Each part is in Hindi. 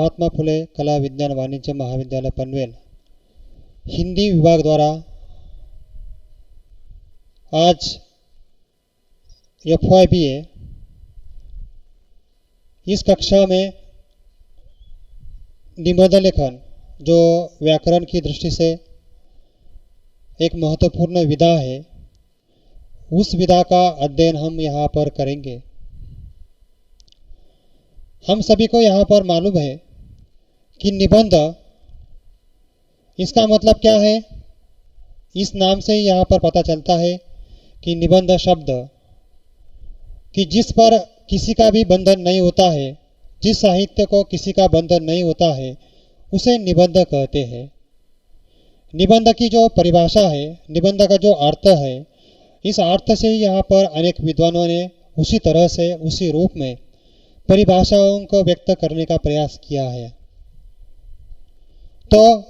महात्मा फुले कला विज्ञान वाणिज्य महाविद्यालय पनवेल हिंदी विभाग द्वारा आज FYBA इस कक्षा में निबंध लेखन जो व्याकरण की दृष्टि से एक महत्वपूर्ण विधा है, उस विधा का अध्ययन हम यहाँ पर करेंगे। हम सभी को यहाँ पर मालूम है कि निबंध इसका मतलब क्या है। इस नाम से यहाँ पर पता चलता है कि निबंध शब्द कि जिस पर किसी का भी बंधन नहीं होता है, जिस साहित्य को किसी का बंधन नहीं होता है, उसे निबंध कहते हैं। निबंध की जो परिभाषा है, निबंध का जो अर्थ है, इस अर्थ से ही यहाँ पर अनेक विद्वानों ने उसी तरह से उसी रूप में परिभाषाओं को व्यक्त करने का प्रयास किया है। तो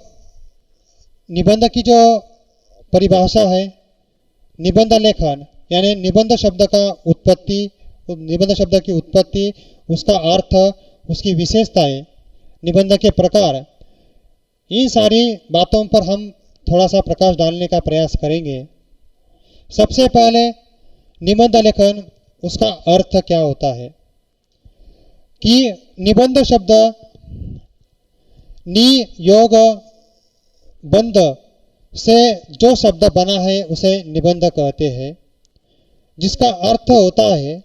निबंध की जो परिभाषा है, निबंध लेखन यानी निबंध शब्द का उत्पत्ति, निबंध शब्द की उत्पत्ति, उसका अर्थ, उसकी विशेषताएं, निबंध के प्रकार, इन सारी बातों पर हम थोड़ा सा प्रकाश डालने का प्रयास करेंगे। सबसे पहले निबंध लेखन, उसका अर्थ क्या होता है कि निबंध शब्द नि योग बंध से जो शब्द बना है उसे निबंध कहते हैं, जिसका अर्थ होता है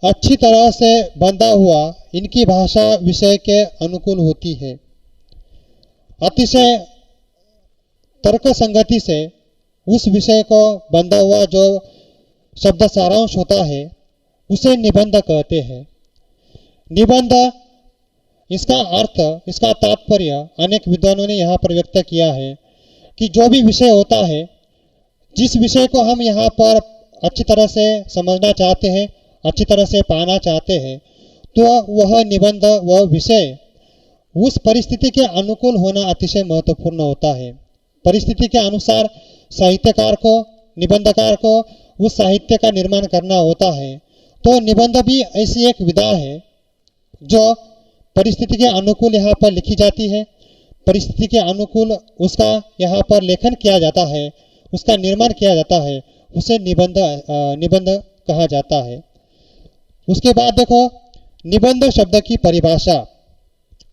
अच्छी तरह से बंधा हुआ, इनकी भाषा विषय के अनुकूल होती है, अतिशय तर्क संगति से उस विषय को बंधा हुआ जो शब्द सारांश होता है उसे निबंध कहते हैं। निबंध, इसका अर्थ, इसका तात्पर्य अनेक विद्वानों ने यहाँ पर व्यक्त किया है कि जो भी विषय होता है, जिस विषय को हम यहाँ पर अच्छी तरह से समझना चाहते हैं, अच्छी तरह से पाना चाहते हैं, तो वह निबंध, वह विषय उस परिस्थिति के अनुकूल होना अतिशय महत्वपूर्ण होता है। परिस्थिति के अनुसार साहित्यकार को, निबंधकार को उस साहित्य का निर्माण करना होता है। तो निबंध भी ऐसी एक विधा है जो परिस्थिति के अनुकूल यहाँ पर लिखी जाती है, परिस्थिति के अनुकूल उसका यहाँ पर लेखन किया जाता है, उसका निर्माण किया जाता है, उसे निबंध कहा जाता है। उसके बाद देखो निबंध शब्द की परिभाषा,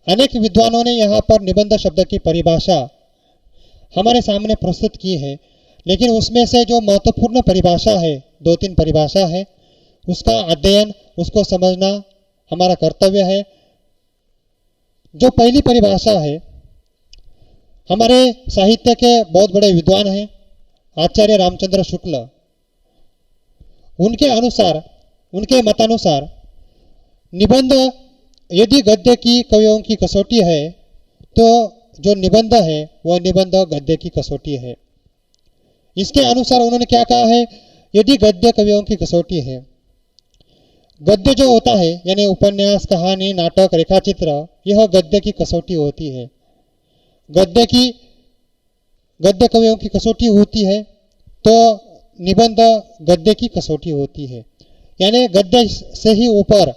अनेक विद्वानों ने यहाँ पर निबंध शब्द की परिभाषा हमारे सामने प्रस्तुत की है, लेकिन उसमें से जो महत्वपूर्ण परिभाषा है, 2-3 परिभाषा है, उसका अध्ययन, उसको समझना हमारा कर्तव्य है। जो पहली परिभाषा है, हमारे साहित्य के बहुत बड़े विद्वान हैं आचार्य रामचंद्र शुक्ल, उनके अनुसार, उनके मतानुसार निबंध यदि गद्य की कवियों की कसौटी है तो जो निबंध है वह निबंध गद्य की कसौटी है। इसके अनुसार उन्होंने क्या कहा है, यदि गद्य कवियों की कसौटी है, गद्य जो होता है यानी उपन्यास, कहानी, नाटक, रेखाचित्र, यह गद्य की कसौटी होती है। गद्य कवियों की कसौटी होती है तो निबंध गद्य की कसौटी होती है, यानी गद्य से ही ऊपर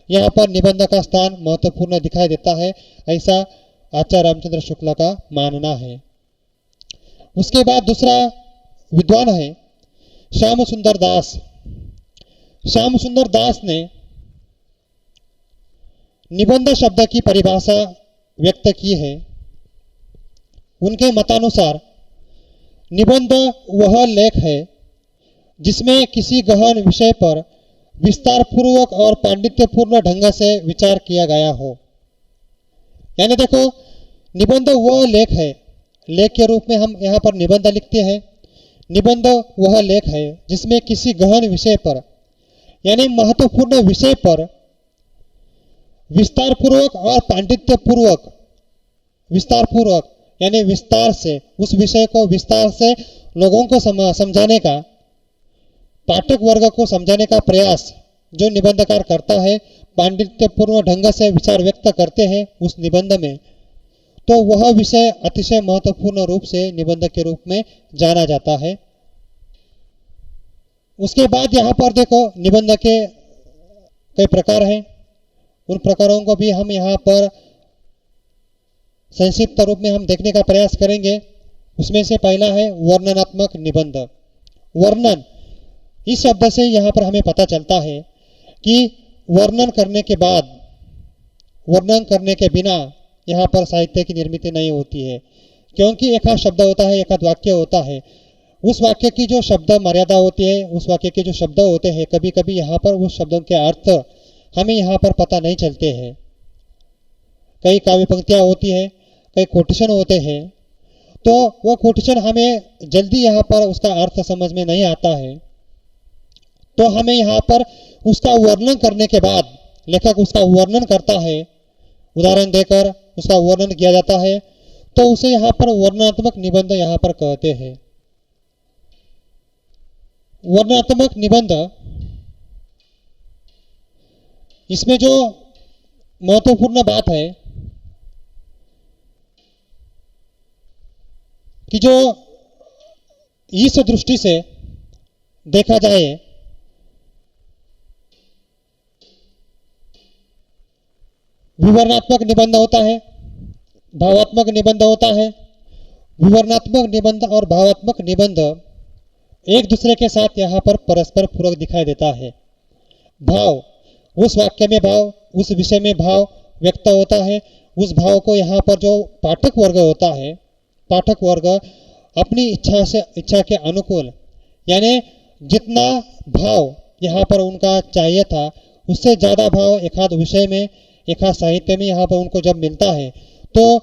यहाँ पर निबंध का स्थान महत्वपूर्ण दिखाई देता है, ऐसा आचार्य रामचंद्र शुक्ल का मानना है। उसके बाद दूसरा विद्वान है श्याम सुंदर दास। श्याम सुंदर दास ने निबंध शब्द की परिभाषा व्यक्त की है। उनके मतानुसार निबंध वह लेख है जिसमें किसी गहन विषय पर विस्तार पूर्वक और पांडित्यपूर्ण ढंग से विचार किया गया हो। यानी देखो, निबंध वह लेख है, लेख के रूप में हम यहाँ पर निबंध लिखते हैं। निबंध वह लेख है जिसमें किसी गहन विषय पर यानी महत्वपूर्ण विषय पर विस्तार पूर्वक और पांडित्य पूर्वक, विस्तार पूर्वक यानी विस्तार से, उस विषय को विस्तार से लोगों को समझाने का, पाठक वर्ग को समझाने का प्रयास जो निबंधकार करता है, पांडित्यपूर्ण ढंग से विचार व्यक्त करते हैं उस निबंध में, तो वह विषय अतिशय महत्वपूर्ण रूप से निबंध के रूप में जाना जाता है। उसके बाद यहाँ पर देखो निबंध के कई प्रकार हैं। उन प्रकारों को भी हम यहाँ पर संक्षिप्त रूप में हम देखने का प्रयास करेंगे। उसमें से पहला है वर्णनात्मक निबंध। वर्णन, इस शब्द से यहाँ पर हमें पता चलता है कि वर्णन करने के बाद, वर्णन करने के बिना यहाँ पर साहित्य की निर्मित नहीं होती है, क्योंकि एक आध शब्द होता है, एक आध वाक्य होता है, उस वाक्य की जो शब्द मर्यादा होती है, उस वाक्य के जो शब्द होते हैं, कभी कभी यहाँ पर उस शब्दों के अर्थ हमें यहाँ पर पता नहीं चलते हैं। कई काव्य पंक्तियाँ होती है, कई कोटेशन होते हैं, तो वह कोटेशन हमें जल्दी यहाँ पर उसका अर्थ समझ में नहीं आता है, तो हमें यहाँ पर उसका वर्णन करने के बाद, लेखक उसका वर्णन करता है, उदाहरण देकर उसका वर्णन किया जाता है, तो उसे यहाँ पर वर्णनात्मक निबंध यहाँ पर कहते हैं। वर्णनात्मक निबंध, इसमें जो महत्वपूर्ण बात है कि जो इस दृष्टि से देखा जाए विवरणात्मक निबंध होता है, भावात्मक निबंध होता है। विवरणात्मक निबंध और भावात्मक निबंध एक दूसरे के साथ यहाँ पर परस्पर पूरक दिखाई देता है। भाव, उस वाक्य में भाव, उस विषय में भाव व्यक्त होता है, उस भाव को यहाँ पर जो पाठक वर्ग होता है, पाठक वर्ग अपनी इच्छा के अनुकूल, यानी जितना भाव यहाँ पर उनका चाहिए था उससे ज़्यादा भाव एक आध विषय में, एक आध साहित्य में यहाँ पर उनको जब मिलता है, तो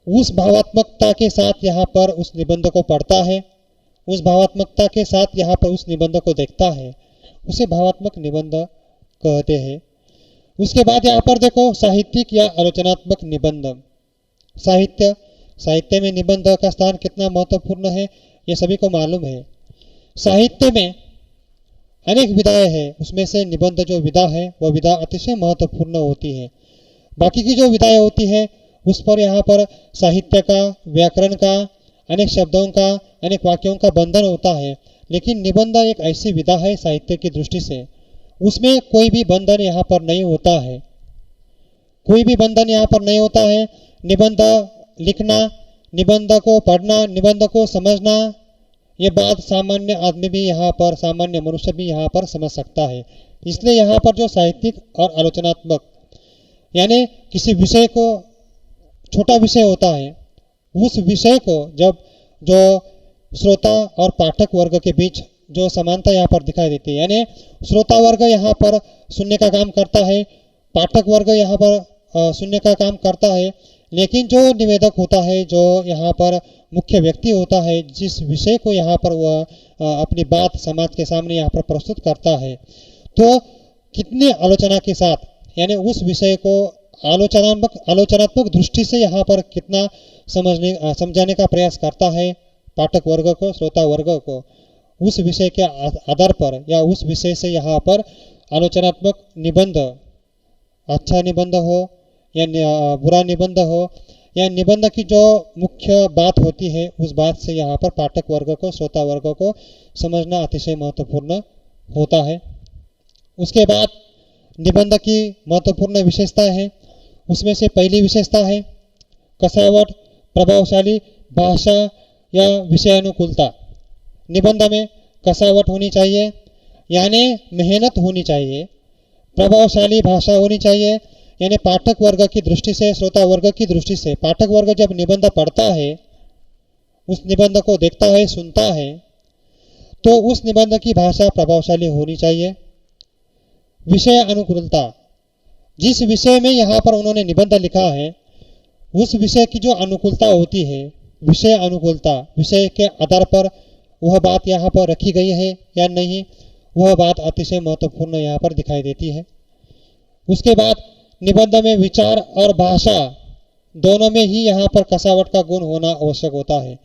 उस भावात्मकता के साथ यहाँ पर उस निबंध को पढ़ता है, उस भावात्मकता के साथ यहाँ पर उस निबंध को देखता है, उसे भावात्मक निबंध कहते हैं। उसके बाद यहाँ पर देखो साहित्यिक या आलोचनात्मक निबंध। साहित्य में निबंध का स्थान कितना महत्वपूर्ण है ये सभी को मालूम है। साहित्य में अनेक विधाएं हैं, उसमें से निबंध जो विधा है वह विधा अतिशय महत्वपूर्ण होती है। बाकी की जो विधाएं होती है उस पर यहाँ पर साहित्य का, व्याकरण का, अनेक शब्दों का, अनेक वाक्यों का बंधन होता है, लेकिन निबंध एक ऐसी विधा है साहित्य की दृष्टि से, उसमें कोई भी बंधन यहाँ पर नहीं होता है, कोई भी बंधन यहाँ पर नहीं होता है। निबंध लिखना, निबंध को पढ़ना, निबंध को समझना, ये बात सामान्य आदमी भी यहाँ पर, सामान्य मनुष्य भी यहाँ पर समझ सकता है। इसलिए यहाँ पर जो साहित्यिक और आलोचनात्मक, यानी किसी विषय को, छोटा विषय होता है, उस विषय को जब जो श्रोता और पाठक वर्ग के बीच जो समानता यहाँ पर दिखाई देती है, यानी श्रोता वर्ग यहाँ पर सुनने का काम करता है, पाठक वर्ग यहाँ पर सुनने का काम करता है, लेकिन जो निवेदक होता है, जो यहाँ पर मुख्य व्यक्ति होता है, जिस विषय को यहाँ पर वह अपनी बात समाज के सामने यहाँ पर प्रस्तुत करता है, तो कितने आलोचना के साथ, यानी उस विषय को आलोचनात्मक दृष्टि से यहाँ पर कितना समझाने का प्रयास करता है पाठक वर्ग को, श्रोता वर्ग को, उस विषय के आधार पर या उस विषय से यहाँ पर आलोचनात्मक निबंध, अच्छा निबंध हो या बुरा निबंध हो, या निबंध की जो मुख्य बात होती है उस बात से यहाँ पर पाठक वर्ग को, श्रोता वर्ग को समझना अतिशय महत्वपूर्ण होता है। उसके बाद निबंध की महत्वपूर्ण विशेषता है, उसमें से पहली विशेषता है कसावट, प्रभावशाली भाषा या विषयानुकूलता। निबंध में कसावट होनी चाहिए, यानी मेहनत होनी चाहिए, प्रभावशाली भाषा होनी चाहिए, यानी पाठक वर्ग की दृष्टि से, श्रोता वर्ग की दृष्टि से, पाठक वर्ग जब निबंध पढ़ता है, उस निबंध को देखता है, सुनता है, तो उस निबंध की भाषा प्रभावशाली होनी चाहिए। विषय अनुकूलता, जिस विषय में यहाँ पर उन्होंने निबंध लिखा है उस विषय की जो अनुकूलता होती है, विषय अनुकूलता, विषय के आधार पर वह बात यहाँ पर रखी गई है या नहीं, वह बात अतिशय महत्वपूर्ण यहाँ पर दिखाई देती है। उसके बाद निबंध में विचार और भाषा दोनों में ही यहाँ पर कसावट का गुण होना आवश्यक होता है।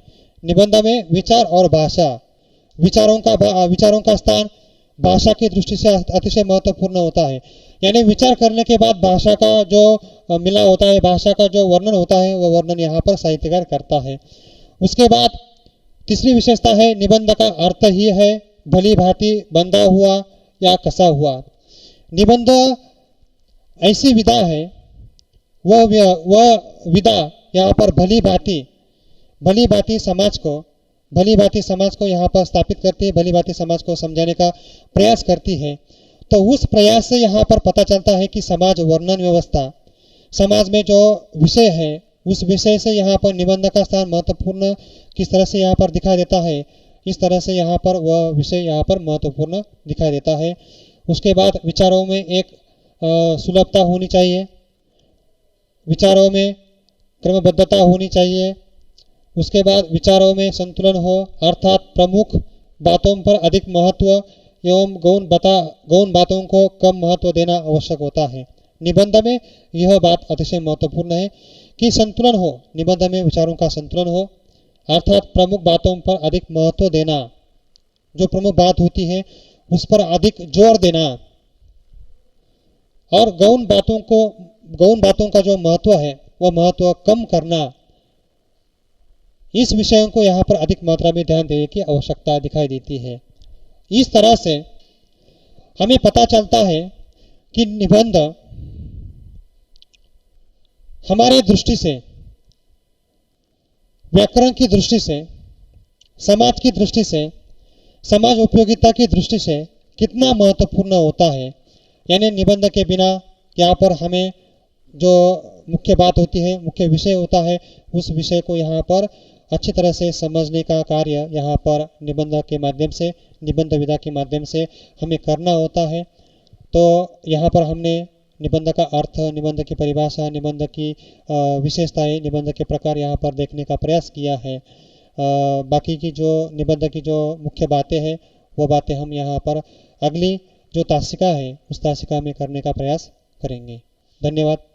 निबंध में विचार और भाषा, विचारों का स्थान भाषा की दृष्टि से अतिशय महत्वपूर्ण होता है, यानी विचार करने के बाद भाषा का जो मिला होता है, भाषा का जो वर्णन होता है, वह वर्णन यहाँ पर साहित्यकार करता है। उसके बाद तीसरी विशेषता है निबंध का अर्थ ही है भली भांति बंधा हुआ या कसा हुआ। निबंध ऐसी विदा है, वह विदा यहाँ पर भली भांति समाज को यहाँ पर स्थापित करती है, भली भांति समाज को समझाने का प्रयास करती है। तो उस प्रयास से यहाँ पर पता चलता है कि समाज वर्णन व्यवस्था, समाज में जो विषय है उस विषय से यहाँ पर निबंध का स्थान महत्वपूर्ण किस तरह से यहाँ पर दिखाई देता है, इस तरह से यहाँ पर वह विषय यहाँ पर महत्वपूर्ण दिखाई देता है। उसके बाद विचारों में एक सुलभता होनी चाहिए, विचारों में क्रमबद्धता होनी चाहिए। उसके बाद विचारों में संतुलन हो, अर्थात प्रमुख बातों पर अधिक महत्व एवं गौण बातों को कम महत्व देना आवश्यक होता है। निबंध में यह बात अतिशय महत्वपूर्ण है कि संतुलन हो, निबंध में विचारों का संतुलन हो, अर्थात प्रमुख बातों पर अधिक महत्व देना, जो प्रमुख बात होती है उस पर अधिक जोर देना, और गौण बातों का जो महत्व है वह महत्व कम करना। इस विषयों को यहाँ पर अधिक मात्रा में ध्यान देने की आवश्यकता दिखाई देती है। इस तरह से हमें पता चलता है कि निबंध हमारे दृष्टि से, व्याकरण की दृष्टि से, समाज की दृष्टि से, समाज उपयोगिता की दृष्टि से कितना महत्वपूर्ण होता है। यानी निबंध के बिना यहाँ पर हमें जो मुख्य बात होती है, मुख्य विषय होता है, उस विषय को यहाँ पर अच्छी तरह से समझने का कार्य यहाँ पर निबंध के माध्यम से, निबंध विधा के माध्यम से हमें करना होता है। तो यहाँ पर हमने निबंध का अर्थ, निबंध की परिभाषा, निबंध की विशेषताएं, निबंध के प्रकार यहाँ पर देखने का प्रयास किया है। बाकी की जो निबंध की जो मुख्य बातें हैं वो बातें हम यहाँ पर अगली जो तासिका है उस तासिका में करने का प्रयास करेंगे। धन्यवाद।